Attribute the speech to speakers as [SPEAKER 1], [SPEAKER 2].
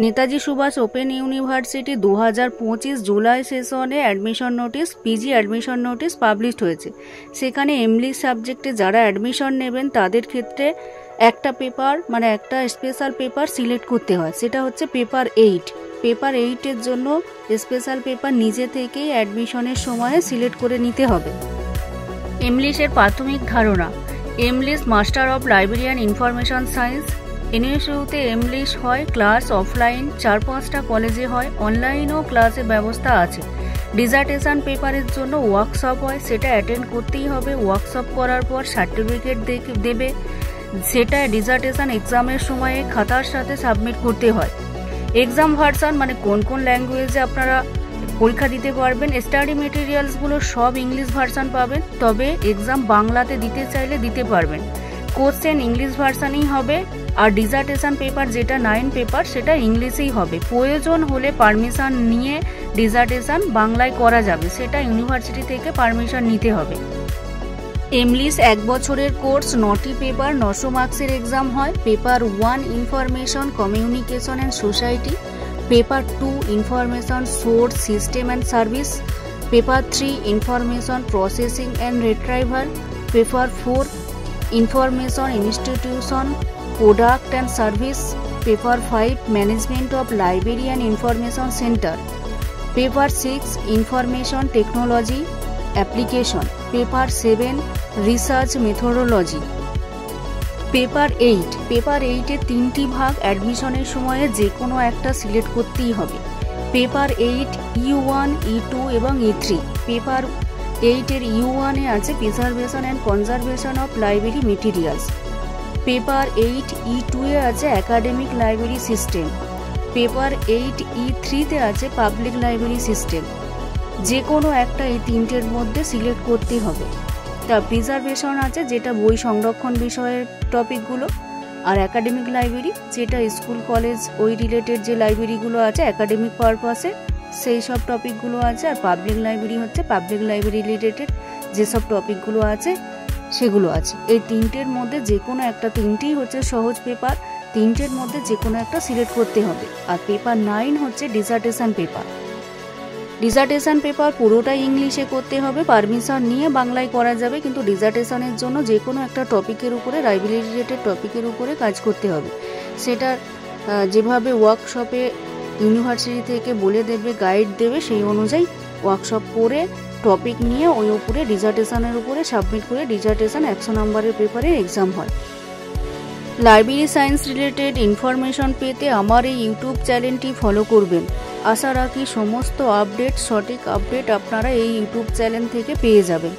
[SPEAKER 1] Netaji Subhash open university 2025 July সেশনে admission notice PG admission notice published হয়েছে। সেখানে ইংলিশ সাবজেক্টে যারা অ্যাডমিশন নেবেন তাদের ক্ষেত্রে একটা পেপার একটা স্পেশাল পেপার সিলেক্ট করতে হয়, সেটা হচ্ছে পেপার 8। পেপার 8-এর জন্য স্পেশাল পেপার নিজে থেকেই অ্যাডমিশনের সময়ে সিলেক্ট করে নিতে হবে। ইংলিশের প্রাথমিক ধারণা। English master of librarian information science. এনএসইউতে ইংলিশ হয়, ক্লাস অফলাইন 4-5টা কলেজে হয়, অনলাইনেও ক্লাসের ব্যবস্থা আছে। ডিজার্টেশন পেপারের জন্য ওয়ার্কশপ হয়, সেটা অ্যাটেন্ড করতেই হবে। ওয়ার্কশপ করার পর সার্টিফিকেট দেবে, সেটা ডিজার্টেশন এক্সামের সময়ে খাতার সাথে সাবমিট করতে হয়। এক্সাম ভার্সন কোন কোন ল্যাঙ্গুয়েজে আপনারা পরীক্ষা দিতে পারবেন। স্টাডি মেটেরিয়ালসগুলো সব ইংলিশ ভার্সন পাবেন, তবে এক্সাম বাংলাতে দিতে চাইলে দিতে পারবেন। কোশ্চেন ইংলিশ ভার্সনেই হবে, আর ডিজার্টেশন পেপার যেটা 9 পেপার সেটা ইংলিশেই হবে। প্রয়োজন হলে পারমিশন নিয়ে ডিজার্টেশন বাংলায় করা যাবে, সেটা ইউনিভার্সিটি থেকে পারমিশন নিতে হবে। ইংলিশ 1 বছরের কোর্স, 9টি পেপার, 900 মার্কসের এক্সাম হয়। Paper 1 information communication and society, paper 2 information source system and service, paper 3 information processing and retrieval, paper 4 information institution product and service, paper 5 management of library and information centre, paper 6 information technology application, paper 7 research methodology. Paper 8-এর 3টি ভাগ, অ্যাডমিশনের সময়ে যে কোনো একটা select করতেই হবে। পেপার 8 E1, E2 এবং E3। পেপার 8-এর E1-এ আছে preservation and conservation of library materials. Paper 8 E2-এ আছে একাডেমিক লাইব্রেরি সিস্টেম। পেপার 8 E3-তে আছে পাবলিক লাইব্রেরি সিস্টেম। যে কোনো একটা এই 3টের মধ্যে সিলেক্ট করতে হবে। তা প্রিজারভেশন আছে যেটা বই সংরক্ষণ বিষয়ের টপিকগুলো, আর একাডেমিক লাইব্রেরি যেটা স্কুল কলেজ ওই রিলেটেড যে লাইব্রেরিগুলো আছে একাডেমিক পারপাসে সেই সব টপিকগুলো আছে। আর পাবলিক লাইব্রেরি হচ্ছে পাবলিক লাইব্রেরি রিলেটেড যেসব টপিকগুলো আছে সেগুলো আছে। এই 3টের মধ্যে যে কোনো একটা, 3টেই হচ্ছে সহজ পেপার, 3টের মধ্যে যে কোনো একটা সিলেক্ট করতে হবে। আর পেপার 9 হচ্ছে ডিজার্টেশন পেপার। ডিজার্টেশন পেপার পুরোটাই ইংলিশে করতে হবে, পারমিশন নিয়ে বাংলায় করা যাবে, কিন্তু ডিজার্টেশনের জন্য যে কোনো একটা টপিকের উপরে, লাইব্রেরি রিলেটেড টপিকের উপরে কাজ করতে হবে। সেটা যেভাবে ওয়ার্কশপে ইউনিভার্সিটি থেকে বলে দেবে, গাইড দেবে, সেই অনুযায়ী ওয়ার্কশপ করে টপিক নিয়ে ওই উপরে ডিজার্টেশনের উপরে সাবমিট করে ডিজার্টেশন 100 নম্বরের পেপারের এক্সাম হয়। লাইব্রেরি সায়েন্স রিলেটেড ইনফরমেশন পেতে আমার এই ইউটিউব চ্যানেলটি ফলো করবেন। আশা রাখি সমস্ত আপডেট, সঠিক আপডেট আপনারা এই ইউটিউব চ্যানেল থেকে পেয়ে যাবেন।